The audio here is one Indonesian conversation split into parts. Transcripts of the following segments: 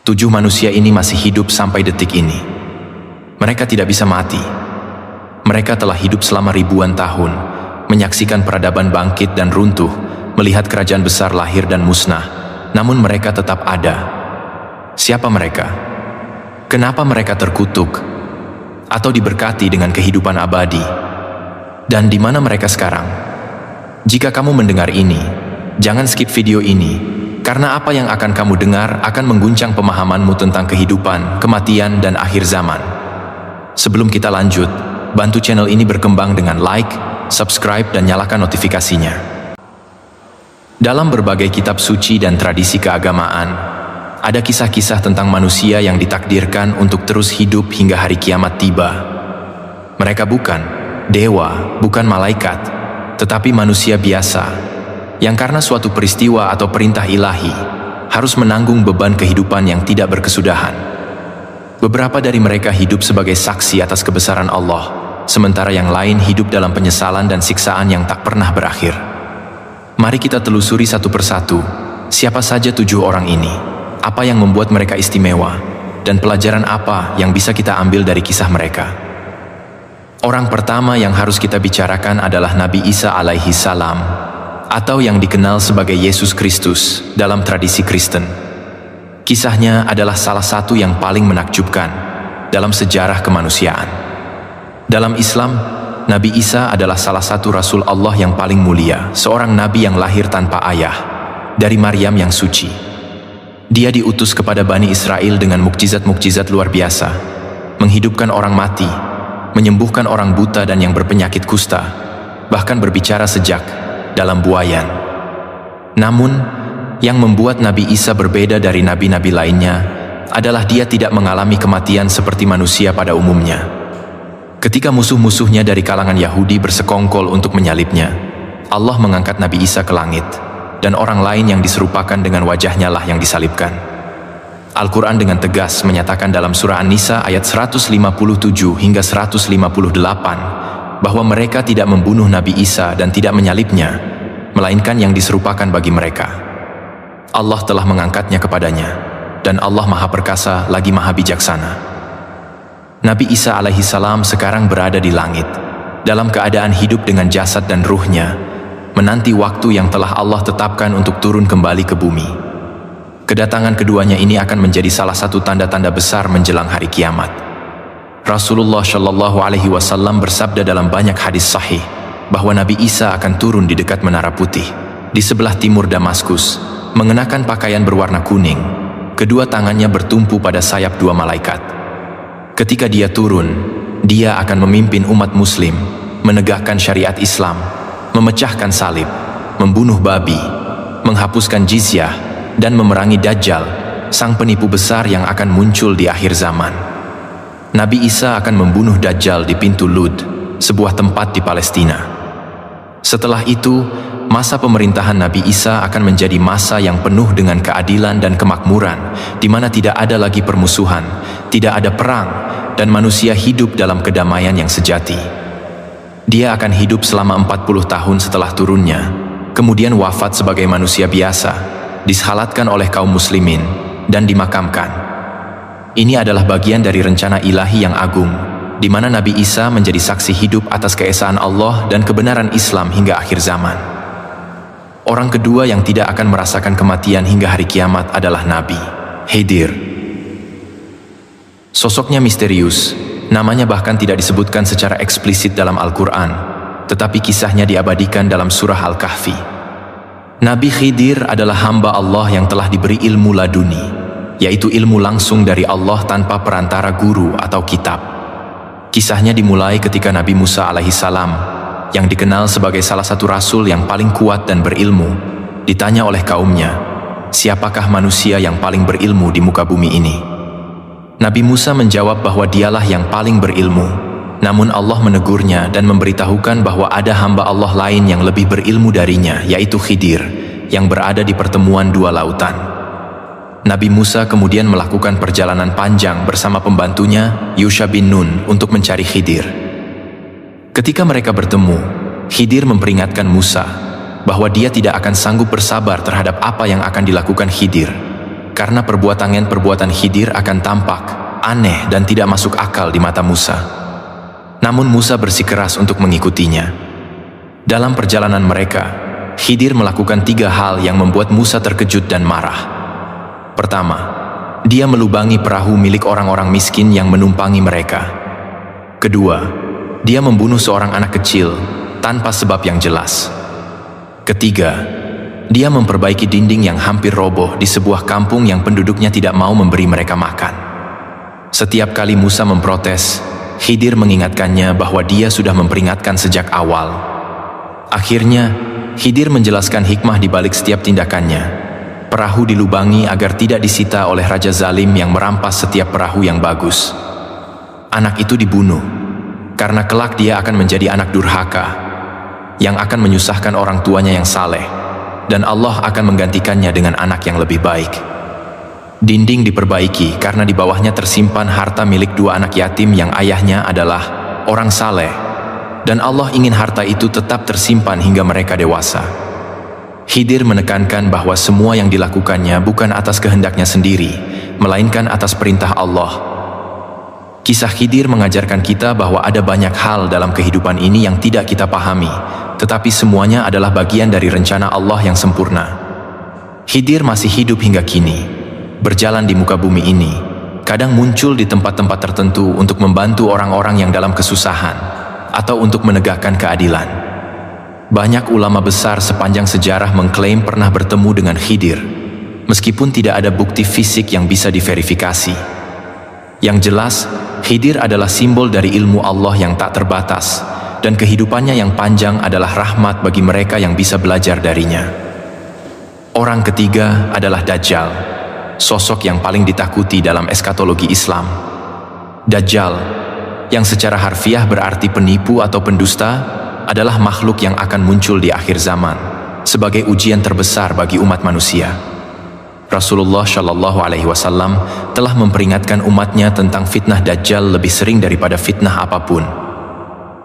7 manusia ini masih hidup sampai detik ini. Mereka tidak bisa mati. Mereka telah hidup selama ribuan tahun, menyaksikan peradaban bangkit dan runtuh, melihat kerajaan besar lahir dan musnah, namun mereka tetap ada. Siapa mereka? Kenapa mereka terkutuk atau diberkati dengan kehidupan abadi? Dan di mana mereka sekarang? Jika kamu mendengar ini, jangan skip video ini, karena apa yang akan kamu dengar akan mengguncang pemahamanmu tentang kehidupan, kematian, dan akhir zaman. Sebelum kita lanjut, bantu channel ini berkembang dengan like, subscribe, dan nyalakan notifikasinya. Dalam berbagai kitab suci dan tradisi keagamaan, ada kisah-kisah tentang manusia yang ditakdirkan untuk terus hidup hingga hari kiamat tiba. Mereka bukan dewa, bukan malaikat, tetapi manusia biasa, yang karena suatu peristiwa atau perintah ilahi, harus menanggung beban kehidupan yang tidak berkesudahan. Beberapa dari mereka hidup sebagai saksi atas kebesaran Allah, sementara yang lain hidup dalam penyesalan dan siksaan yang tak pernah berakhir. Mari kita telusuri satu persatu, siapa saja 7 orang ini. Apa yang membuat mereka istimewa, dan pelajaran apa yang bisa kita ambil dari kisah mereka. Orang pertama yang harus kita bicarakan adalah Nabi Isa alaihi salam, atau yang dikenal sebagai Yesus Kristus dalam tradisi Kristen. Kisahnya adalah salah satu yang paling menakjubkan dalam sejarah kemanusiaan. Dalam Islam, Nabi Isa adalah salah satu Rasul Allah yang paling mulia, seorang Nabi yang lahir tanpa ayah, dari Maryam yang suci. Dia diutus kepada Bani Israel dengan mukjizat-mukjizat luar biasa, menghidupkan orang mati, menyembuhkan orang buta dan yang berpenyakit kusta, bahkan berbicara sejak dalam buayan. Namun, yang membuat Nabi Isa berbeda dari nabi-nabi lainnya adalah dia tidak mengalami kematian seperti manusia pada umumnya. Ketika musuh-musuhnya dari kalangan Yahudi bersekongkol untuk menyalibnya, Allah mengangkat Nabi Isa ke langit, dan orang lain yang diserupakan dengan wajahnya lah yang disalibkan. Al-Quran dengan tegas menyatakan dalam surah An-Nisa ayat 157 hingga 158 bahwa mereka tidak membunuh Nabi Isa dan tidak menyalibnya, melainkan yang diserupakan bagi mereka. Allah telah mengangkatnya kepadanya, dan Allah Maha Perkasa lagi Maha Bijaksana. Nabi Isa alaihi salam sekarang berada di langit, dalam keadaan hidup dengan jasad dan ruhnya, menanti waktu yang telah Allah tetapkan untuk turun kembali ke bumi. Kedatangan keduanya ini akan menjadi salah satu tanda-tanda besar menjelang hari kiamat. Rasulullah Shallallahu Alaihi Wasallam bersabda dalam banyak hadis sahih bahwa Nabi Isa akan turun di dekat Menara Putih, di sebelah timur Damaskus, mengenakan pakaian berwarna kuning. Kedua tangannya bertumpu pada sayap 2 malaikat. Ketika dia turun, dia akan memimpin umat muslim, menegakkan syariat Islam, memecahkan salib, membunuh babi, menghapuskan jizyah, dan memerangi Dajjal, sang penipu besar yang akan muncul di akhir zaman. Nabi Isa akan membunuh Dajjal di pintu Lud, sebuah tempat di Palestina. Setelah itu, masa pemerintahan Nabi Isa akan menjadi masa yang penuh dengan keadilan dan kemakmuran, di mana tidak ada lagi permusuhan, tidak ada perang, dan manusia hidup dalam kedamaian yang sejati. Dia akan hidup selama 40 tahun setelah turunnya, kemudian wafat sebagai manusia biasa, dishalatkan oleh kaum muslimin, dan dimakamkan. Ini adalah bagian dari rencana ilahi yang agung, di mana Nabi Isa menjadi saksi hidup atas keesaan Allah dan kebenaran Islam hingga akhir zaman. Orang kedua yang tidak akan merasakan kematian hingga hari kiamat adalah Nabi Khidir. Sosoknya misterius, namanya bahkan tidak disebutkan secara eksplisit dalam Al-Quran, tetapi kisahnya diabadikan dalam surah Al-Kahfi. Nabi Khidir adalah hamba Allah yang telah diberi ilmu laduni, yaitu ilmu langsung dari Allah tanpa perantara guru atau kitab. Kisahnya dimulai ketika Nabi Musa alaihi salam, yang dikenal sebagai salah satu rasul yang paling kuat dan berilmu, ditanya oleh kaumnya, siapakah manusia yang paling berilmu di muka bumi ini? Nabi Musa menjawab bahwa dialah yang paling berilmu, namun Allah menegurnya dan memberitahukan bahwa ada hamba Allah lain yang lebih berilmu darinya, yaitu Khidir, yang berada di pertemuan 2 lautan. Nabi Musa kemudian melakukan perjalanan panjang bersama pembantunya, Yusha bin Nun, untuk mencari Khidir. Ketika mereka bertemu, Khidir memperingatkan Musa bahwa dia tidak akan sanggup bersabar terhadap apa yang akan dilakukan Khidir, karena perbuatan Khidir akan tampak aneh dan tidak masuk akal di mata Musa. Namun Musa bersikeras untuk mengikutinya. Dalam perjalanan mereka, Khidir melakukan 3 hal yang membuat Musa terkejut dan marah. Pertama, dia melubangi perahu milik orang-orang miskin yang menumpangi mereka. Kedua, dia membunuh seorang anak kecil tanpa sebab yang jelas. Ketiga, dia memperbaiki dinding yang hampir roboh di sebuah kampung yang penduduknya tidak mau memberi mereka makan. Setiap kali Musa memprotes, Khidir mengingatkannya bahwa dia sudah memperingatkan sejak awal. Akhirnya, Khidir menjelaskan hikmah di balik setiap tindakannya. Perahu dilubangi agar tidak disita oleh Raja Zalim yang merampas setiap perahu yang bagus. Anak itu dibunuh, karena kelak dia akan menjadi anak durhaka, yang akan menyusahkan orang tuanya yang saleh, dan Allah akan menggantikannya dengan anak yang lebih baik. Dinding diperbaiki karena di bawahnya tersimpan harta milik 2 anak yatim yang ayahnya adalah orang saleh, dan Allah ingin harta itu tetap tersimpan hingga mereka dewasa. Khidir menekankan bahwa semua yang dilakukannya bukan atas kehendaknya sendiri, melainkan atas perintah Allah. Kisah Khidir mengajarkan kita bahwa ada banyak hal dalam kehidupan ini yang tidak kita pahami, tetapi semuanya adalah bagian dari rencana Allah yang sempurna. Khidir masih hidup hingga kini, berjalan di muka bumi ini, kadang muncul di tempat-tempat tertentu untuk membantu orang-orang yang dalam kesusahan, atau untuk menegakkan keadilan. Banyak ulama besar sepanjang sejarah mengklaim pernah bertemu dengan Khidir, meskipun tidak ada bukti fisik yang bisa diverifikasi. Yang jelas, Khidir adalah simbol dari ilmu Allah yang tak terbatas, dan kehidupannya yang panjang adalah rahmat bagi mereka yang bisa belajar darinya. Orang ketiga adalah Dajjal, sosok yang paling ditakuti dalam eskatologi Islam. Dajjal, yang secara harfiah berarti penipu atau pendusta, adalah makhluk yang akan muncul di akhir zaman, sebagai ujian terbesar bagi umat manusia. Rasulullah Shallallahu Alaihi Wasallam telah memperingatkan umatnya tentang fitnah Dajjal lebih sering daripada fitnah apapun.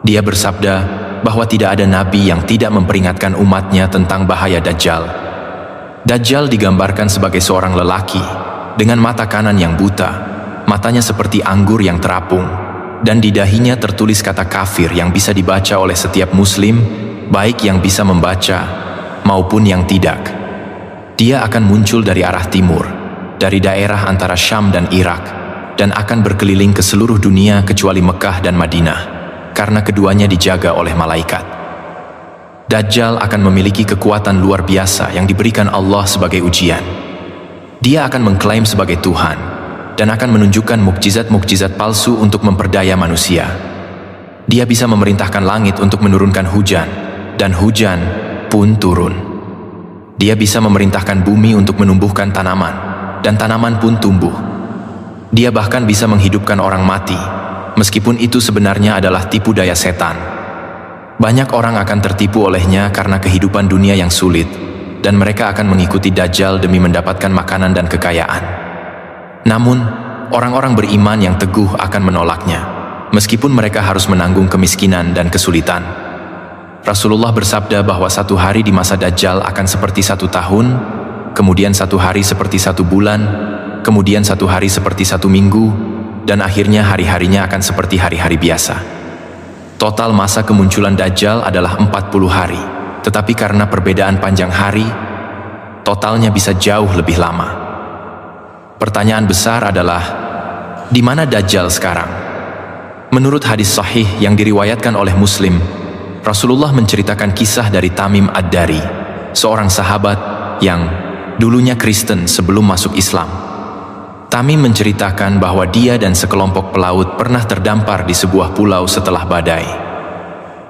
Dia bersabda bahwa tidak ada nabi yang tidak memperingatkan umatnya tentang bahaya Dajjal. Dajjal digambarkan sebagai seorang lelaki dengan mata kanan yang buta, matanya seperti anggur yang terapung, dan di dahinya tertulis kata kafir yang bisa dibaca oleh setiap muslim, baik yang bisa membaca maupun yang tidak. Dia akan muncul dari arah timur, dari daerah antara Syam dan Irak, dan akan berkeliling ke seluruh dunia kecuali Mekah dan Madinah, karena keduanya dijaga oleh malaikat. Dajjal akan memiliki kekuatan luar biasa yang diberikan Allah sebagai ujian. Dia akan mengklaim sebagai Tuhan, dan akan menunjukkan mukjizat-mukjizat palsu untuk memperdaya manusia. Dia bisa memerintahkan langit untuk menurunkan hujan, dan hujan pun turun. Dia bisa memerintahkan bumi untuk menumbuhkan tanaman, dan tanaman pun tumbuh. Dia bahkan bisa menghidupkan orang mati, meskipun itu sebenarnya adalah tipu daya setan. Banyak orang akan tertipu olehnya karena kehidupan dunia yang sulit, dan mereka akan mengikuti Dajjal demi mendapatkan makanan dan kekayaan. Namun, orang-orang beriman yang teguh akan menolaknya, meskipun mereka harus menanggung kemiskinan dan kesulitan. Rasulullah bersabda bahwa 1 hari di masa Dajjal akan seperti 1 tahun, kemudian 1 hari seperti 1 bulan, kemudian 1 hari seperti 1 minggu, dan akhirnya hari-harinya akan seperti hari-hari biasa. Total masa kemunculan Dajjal adalah 40 hari, tetapi karena perbedaan panjang hari, totalnya bisa jauh lebih lama. Pertanyaan besar adalah, di mana Dajjal sekarang? Menurut hadis sahih yang diriwayatkan oleh Muslim, Rasulullah menceritakan kisah dari Tamim Ad-Dari, seorang sahabat yang dulunya Kristen sebelum masuk Islam. Tamim menceritakan bahwa dia dan sekelompok pelaut pernah terdampar di sebuah pulau setelah badai.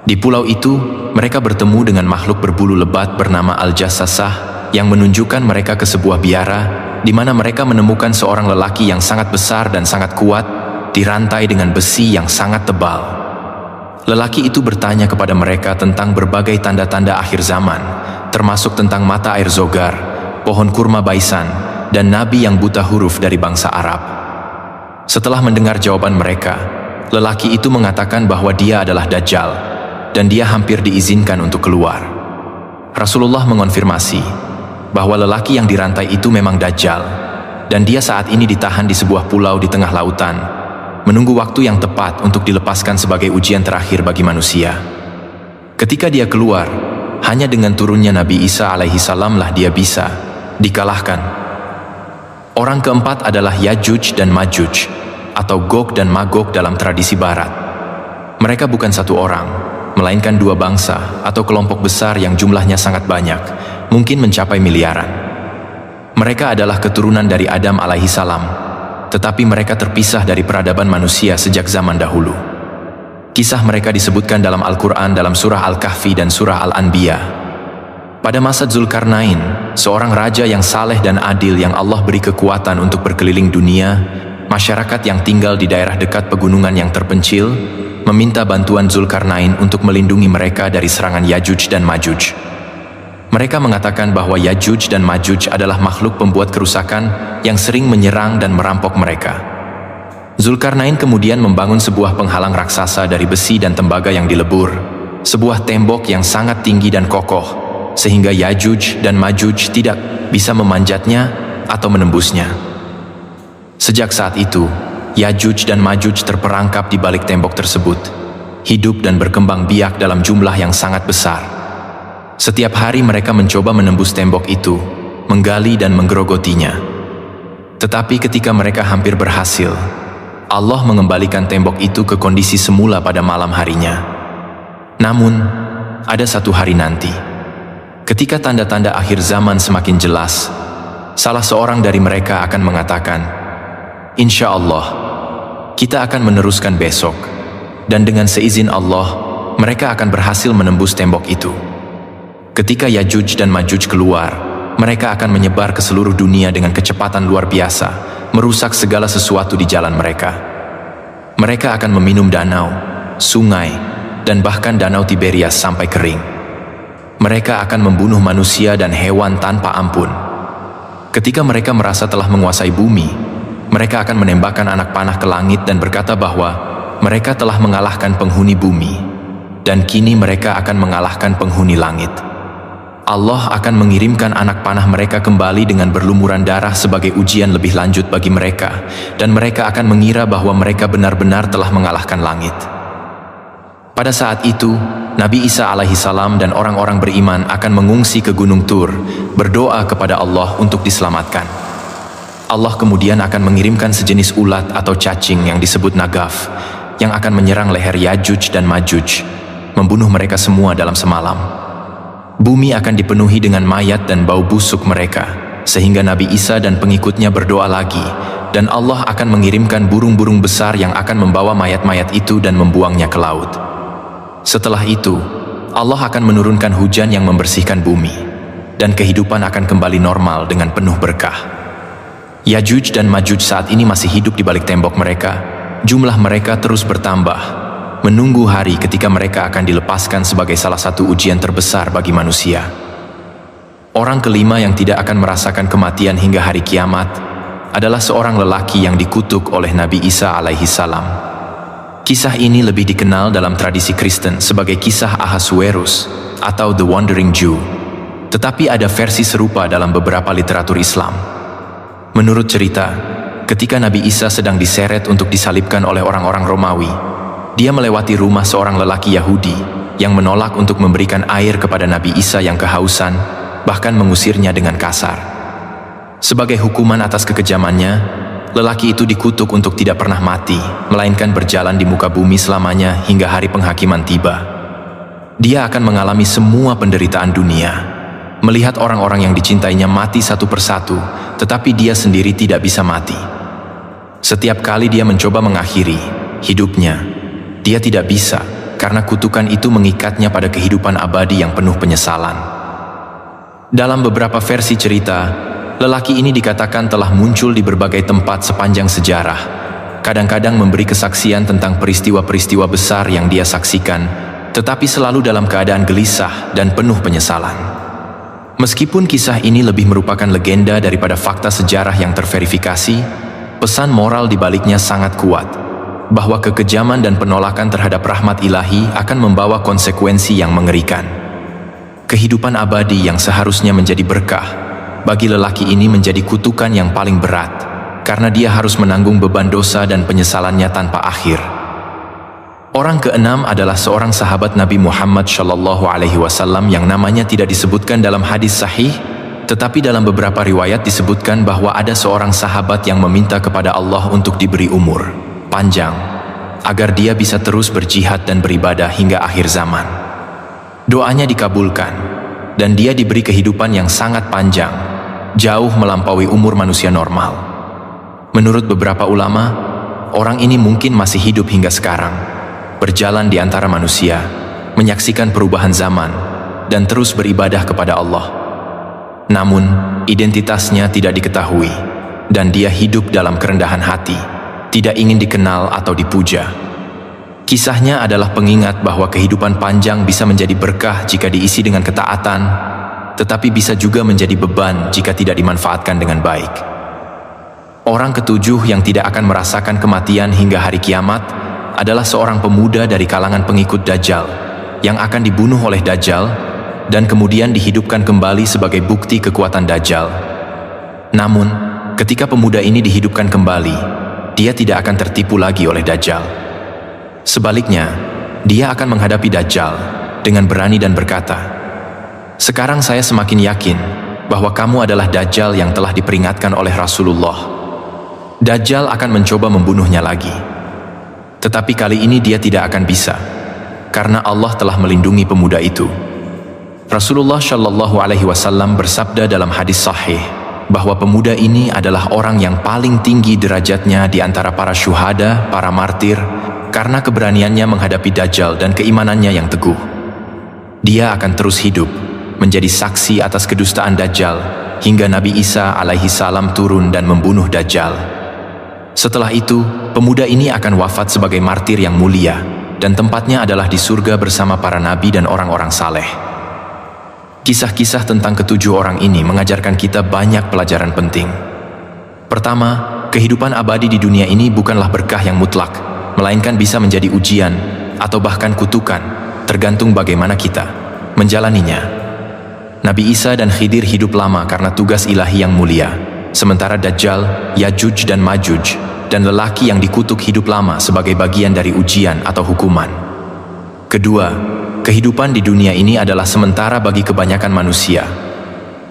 Di pulau itu, mereka bertemu dengan makhluk berbulu lebat bernama Al-Jassasah yang menunjukkan mereka ke sebuah biara di mana mereka menemukan seorang lelaki yang sangat besar dan sangat kuat, dirantai dengan besi yang sangat tebal. Lelaki itu bertanya kepada mereka tentang berbagai tanda-tanda akhir zaman, termasuk tentang mata air Zogar, pohon kurma Baisan, dan nabi yang buta huruf dari bangsa Arab. Setelah mendengar jawaban mereka, lelaki itu mengatakan bahwa dia adalah Dajjal, dan dia hampir diizinkan untuk keluar. Rasulullah mengonfirmasi bahwa lelaki yang dirantai itu memang Dajjal, dan dia saat ini ditahan di sebuah pulau di tengah lautan, menunggu waktu yang tepat untuk dilepaskan sebagai ujian terakhir bagi manusia. Ketika dia keluar, hanya dengan turunnya Nabi Isa alaihi salam lah dia bisa dikalahkan. Orang keempat adalah Yajuj dan Majuj, atau Gog dan Magog dalam tradisi barat. Mereka bukan satu orang, melainkan dua bangsa atau kelompok besar yang jumlahnya sangat banyak, mungkin mencapai miliaran. Mereka adalah keturunan dari Adam alaihi salam, tetapi mereka terpisah dari peradaban manusia sejak zaman dahulu. Kisah mereka disebutkan dalam Al-Quran dalam surah Al-Kahfi dan surah Al-Anbiya. Pada masa Zulkarnain, seorang raja yang saleh dan adil yang Allah beri kekuatan untuk berkeliling dunia, masyarakat yang tinggal di daerah dekat pegunungan yang terpencil, meminta bantuan Zulkarnain untuk melindungi mereka dari serangan Yajuj dan Majuj. Mereka mengatakan bahwa Yajuj dan Majuj adalah makhluk pembuat kerusakan yang sering menyerang dan merampok mereka. Zulkarnain kemudian membangun sebuah penghalang raksasa dari besi dan tembaga yang dilebur, sebuah tembok yang sangat tinggi dan kokoh, sehingga Yajuj dan Majuj tidak bisa memanjatnya atau menembusnya. Sejak saat itu, Yajuj dan Majuj terperangkap di balik tembok tersebut, hidup dan berkembang biak dalam jumlah yang sangat besar. Setiap hari mereka mencoba menembus tembok itu, menggali dan menggerogotinya. Tetapi ketika mereka hampir berhasil, Allah mengembalikan tembok itu ke kondisi semula pada malam harinya. Namun, ada satu hari nanti, ketika tanda-tanda akhir zaman semakin jelas, salah seorang dari mereka akan mengatakan, "Insya Allah, kita akan meneruskan besok, dan dengan seizin Allah, mereka akan berhasil menembus tembok itu." Ketika Yajuj dan Majuj keluar, mereka akan menyebar ke seluruh dunia dengan kecepatan luar biasa, merusak segala sesuatu di jalan mereka. Mereka akan meminum danau, sungai, dan bahkan danau Tiberias sampai kering. Mereka akan membunuh manusia dan hewan tanpa ampun. Ketika mereka merasa telah menguasai bumi, mereka akan menembakkan anak panah ke langit dan berkata bahwa mereka telah mengalahkan penghuni bumi, dan kini mereka akan mengalahkan penghuni langit. Allah akan mengirimkan anak panah mereka kembali dengan berlumuran darah sebagai ujian lebih lanjut bagi mereka, dan mereka akan mengira bahwa mereka benar-benar telah mengalahkan langit. Pada saat itu, Nabi Isa alaihi salam dan orang-orang beriman akan mengungsi ke Gunung Tur, berdoa kepada Allah untuk diselamatkan. Allah kemudian akan mengirimkan sejenis ulat atau cacing yang disebut Nagaf, yang akan menyerang leher Yajuj dan Majuj, membunuh mereka semua dalam semalam. Bumi akan dipenuhi dengan mayat dan bau busuk mereka, sehingga Nabi Isa dan pengikutnya berdoa lagi, dan Allah akan mengirimkan burung-burung besar yang akan membawa mayat-mayat itu dan membuangnya ke laut. Setelah itu, Allah akan menurunkan hujan yang membersihkan bumi, dan kehidupan akan kembali normal dengan penuh berkah. Yajuj dan Majuj saat ini masih hidup di balik tembok mereka. Jumlah mereka terus bertambah, menunggu hari ketika mereka akan dilepaskan sebagai salah satu ujian terbesar bagi manusia. Orang kelima yang tidak akan merasakan kematian hingga hari kiamat adalah seorang lelaki yang dikutuk oleh Nabi Isa alaihi salam. Kisah ini lebih dikenal dalam tradisi Kristen sebagai kisah Ahasuerus atau The Wandering Jew, tetapi ada versi serupa dalam beberapa literatur Islam. Menurut cerita, ketika Nabi Isa sedang diseret untuk disalibkan oleh orang-orang Romawi, dia melewati rumah seorang lelaki Yahudi yang menolak untuk memberikan air kepada Nabi Isa yang kehausan, bahkan mengusirnya dengan kasar. Sebagai hukuman atas kekejamannya, lelaki itu dikutuk untuk tidak pernah mati, melainkan berjalan di muka bumi selamanya hingga hari penghakiman tiba. Dia akan mengalami semua penderitaan dunia, melihat orang-orang yang dicintainya mati satu persatu, tetapi dia sendiri tidak bisa mati. Setiap kali dia mencoba mengakhiri hidupnya, dia tidak bisa, karena kutukan itu mengikatnya pada kehidupan abadi yang penuh penyesalan. Dalam beberapa versi cerita, lelaki ini dikatakan telah muncul di berbagai tempat sepanjang sejarah, kadang-kadang memberi kesaksian tentang peristiwa-peristiwa besar yang dia saksikan, tetapi selalu dalam keadaan gelisah dan penuh penyesalan. Meskipun kisah ini lebih merupakan legenda daripada fakta sejarah yang terverifikasi, pesan moral di baliknya sangat kuat, bahwa kekejaman dan penolakan terhadap rahmat ilahi akan membawa konsekuensi yang mengerikan. Kehidupan abadi yang seharusnya menjadi berkah, bagi lelaki ini menjadi kutukan yang paling berat, karena dia harus menanggung beban dosa dan penyesalannya tanpa akhir. Orang keenam adalah seorang sahabat Nabi Muhammad SAW yang namanya tidak disebutkan dalam hadis sahih, tetapi dalam beberapa riwayat disebutkan bahwa ada seorang sahabat yang meminta kepada Allah untuk diberi umur panjang, agar dia bisa terus berjihad dan beribadah hingga akhir zaman. Doanya dikabulkan, dan dia diberi kehidupan yang sangat panjang, jauh melampaui umur manusia normal. Menurut beberapa ulama, orang ini mungkin masih hidup hingga sekarang, berjalan di antara manusia, menyaksikan perubahan zaman, dan terus beribadah kepada Allah. Namun, identitasnya tidak diketahui, dan dia hidup dalam kerendahan hati, tidak ingin dikenal atau dipuja. Kisahnya adalah pengingat bahwa kehidupan panjang bisa menjadi berkah jika diisi dengan ketaatan, tetapi bisa juga menjadi beban jika tidak dimanfaatkan dengan baik. Orang ketujuh yang tidak akan merasakan kematian hingga hari kiamat adalah seorang pemuda dari kalangan pengikut Dajjal, yang akan dibunuh oleh Dajjal, dan kemudian dihidupkan kembali sebagai bukti kekuatan Dajjal. Namun, ketika pemuda ini dihidupkan kembali, dia tidak akan tertipu lagi oleh Dajjal. Sebaliknya, dia akan menghadapi Dajjal dengan berani dan berkata, "Sekarang saya semakin yakin bahwa kamu adalah Dajjal yang telah diperingatkan oleh Rasulullah." Dajjal akan mencoba membunuhnya lagi. Tetapi kali ini dia tidak akan bisa, karena Allah telah melindungi pemuda itu. Rasulullah Shallallahu Alaihi Wasallam bersabda dalam hadis sahih bahwa pemuda ini adalah orang yang paling tinggi derajatnya di antara para syuhada, para martir, karena keberaniannya menghadapi Dajjal dan keimanannya yang teguh. Dia akan terus hidup, menjadi saksi atas kedustaan Dajjal, hingga Nabi Isa alaihi salam turun dan membunuh Dajjal. Setelah itu, pemuda ini akan wafat sebagai martir yang mulia, dan tempatnya adalah di surga bersama para nabi dan orang-orang saleh. Kisah-kisah tentang ketujuh orang ini mengajarkan kita banyak pelajaran penting. Pertama, kehidupan abadi di dunia ini bukanlah berkah yang mutlak, melainkan bisa menjadi ujian atau bahkan kutukan, tergantung bagaimana kita menjalaninya. Nabi Isa dan Khidir hidup lama karena tugas ilahi yang mulia, sementara Dajjal, Yajuj dan Majuj, dan lelaki yang dikutuk hidup lama sebagai bagian dari ujian atau hukuman. Kedua, kehidupan di dunia ini adalah sementara bagi kebanyakan manusia.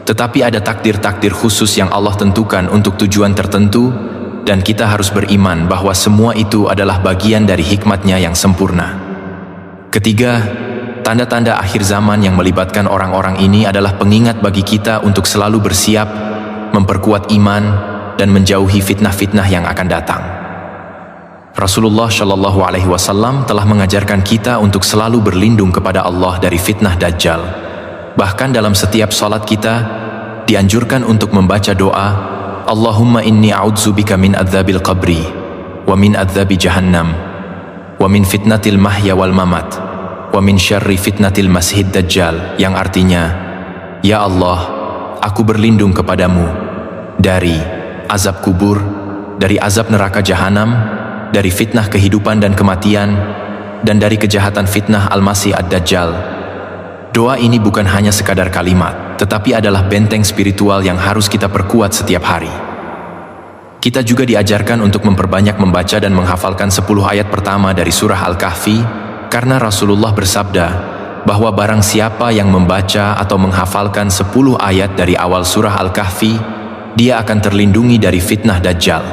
Tetapi ada takdir-takdir khusus yang Allah tentukan untuk tujuan tertentu, dan kita harus beriman bahwa semua itu adalah bagian dari hikmat-Nya yang sempurna. Ketiga, tanda-tanda akhir zaman yang melibatkan orang-orang ini adalah pengingat bagi kita untuk selalu bersiap, memperkuat iman, dan menjauhi fitnah-fitnah yang akan datang. Rasulullah Shallallahu Alaihi Wasallam telah mengajarkan kita untuk selalu berlindung kepada Allah dari fitnah Dajjal. Bahkan dalam setiap salat kita, dianjurkan untuk membaca doa, Allahumma inni a'udzubika min adzabil qabri, wa min adzabi jahannam, wa min fitnatil mahya wal mamat, wa min syarri fitnatil masihid Dajjal, yang artinya, Ya Allah, aku berlindung kepadamu dari azab kubur, dari azab neraka jahanam, dari fitnah kehidupan dan kematian, dan dari kejahatan fitnah Al-Masih Ad-Dajjal. Doa ini bukan hanya sekadar kalimat, tetapi adalah benteng spiritual yang harus kita perkuat setiap hari. Kita juga diajarkan untuk memperbanyak membaca dan menghafalkan 10 ayat pertama dari surah Al-Kahfi, karena Rasulullah bersabda bahwa barang siapa yang membaca atau menghafalkan 10 ayat dari awal surah Al-Kahfi, dia akan terlindungi dari fitnah Dajjal.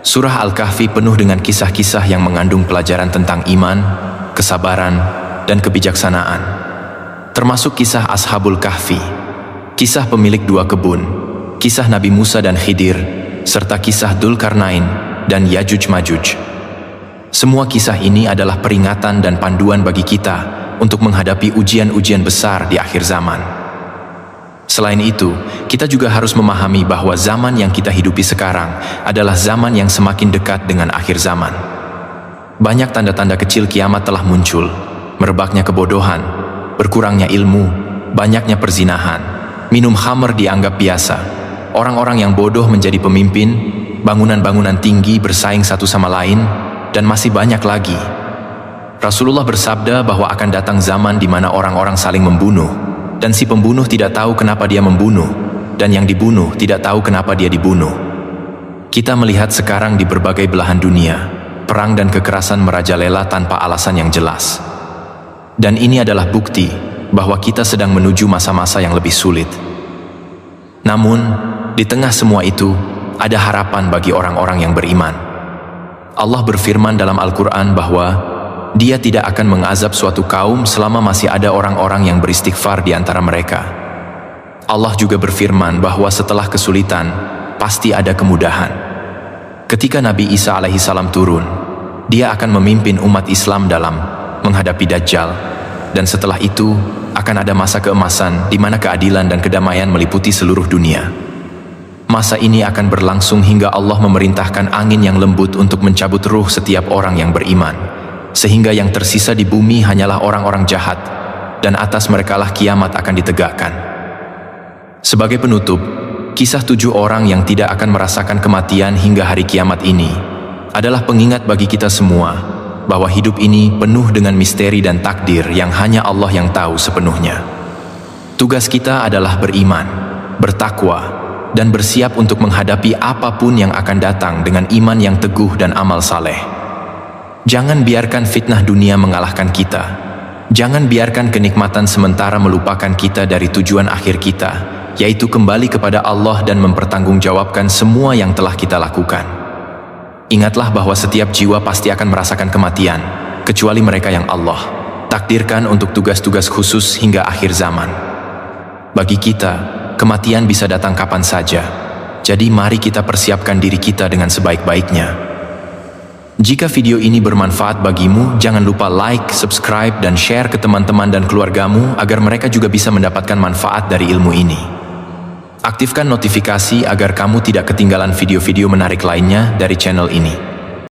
Surah Al-Kahfi penuh dengan kisah-kisah yang mengandung pelajaran tentang iman, kesabaran, dan kebijaksanaan. Termasuk kisah Ashabul Kahfi, kisah pemilik 2 kebun, kisah Nabi Musa dan Khidir, serta kisah Dzulkarnain dan Yajuj Majuj. Semua kisah ini adalah peringatan dan panduan bagi kita untuk menghadapi ujian-ujian besar di akhir zaman. Selain itu, kita juga harus memahami bahwa zaman yang kita hidupi sekarang adalah zaman yang semakin dekat dengan akhir zaman. Banyak tanda-tanda kecil kiamat telah muncul, merebaknya kebodohan, berkurangnya ilmu, banyaknya perzinahan, minum khamr dianggap biasa, orang-orang yang bodoh menjadi pemimpin, bangunan-bangunan tinggi bersaing satu sama lain, dan masih banyak lagi. Rasulullah bersabda bahwa akan datang zaman di mana orang-orang saling membunuh, dan si pembunuh tidak tahu kenapa dia membunuh, dan yang dibunuh tidak tahu kenapa dia dibunuh. Kita melihat sekarang di berbagai belahan dunia, perang dan kekerasan merajalela tanpa alasan yang jelas. Dan ini adalah bukti bahwa kita sedang menuju masa-masa yang lebih sulit. Namun, di tengah semua itu, ada harapan bagi orang-orang yang beriman. Allah berfirman dalam Al-Quran bahwa Dia tidak akan mengazab suatu kaum selama masih ada orang-orang yang beristighfar di antara mereka. Allah juga berfirman bahwa setelah kesulitan, pasti ada kemudahan. Ketika Nabi Isa alaihissalam turun, Dia akan memimpin umat Islam dalam menghadapi Dajjal, dan setelah itu akan ada masa keemasan di mana keadilan dan kedamaian meliputi seluruh dunia. Masa ini akan berlangsung hingga Allah memerintahkan angin yang lembut untuk mencabut ruh setiap orang yang beriman, sehingga yang tersisa di bumi hanyalah orang-orang jahat, dan atas merekalah kiamat akan ditegakkan. Sebagai penutup, kisah 7 orang yang tidak akan merasakan kematian hingga hari kiamat ini adalah pengingat bagi kita semua bahwa hidup ini penuh dengan misteri dan takdir yang hanya Allah yang tahu sepenuhnya. Tugas kita adalah beriman, bertakwa, dan bersiap untuk menghadapi apapun yang akan datang dengan iman yang teguh dan amal saleh. Jangan biarkan fitnah dunia mengalahkan kita. Jangan biarkan kenikmatan sementara melupakan kita dari tujuan akhir kita, yaitu kembali kepada Allah dan mempertanggungjawabkan semua yang telah kita lakukan. Ingatlah bahwa setiap jiwa pasti akan merasakan kematian, kecuali mereka yang Allah takdirkan untuk tugas-tugas khusus hingga akhir zaman. Bagi kita, kematian bisa datang kapan saja, jadi mari kita persiapkan diri kita dengan sebaik-baiknya. Jika video ini bermanfaat bagimu, jangan lupa like, subscribe, dan share ke teman-teman dan keluargamu agar mereka juga bisa mendapatkan manfaat dari ilmu ini. Aktifkan notifikasi agar kamu tidak ketinggalan video-video menarik lainnya dari channel ini.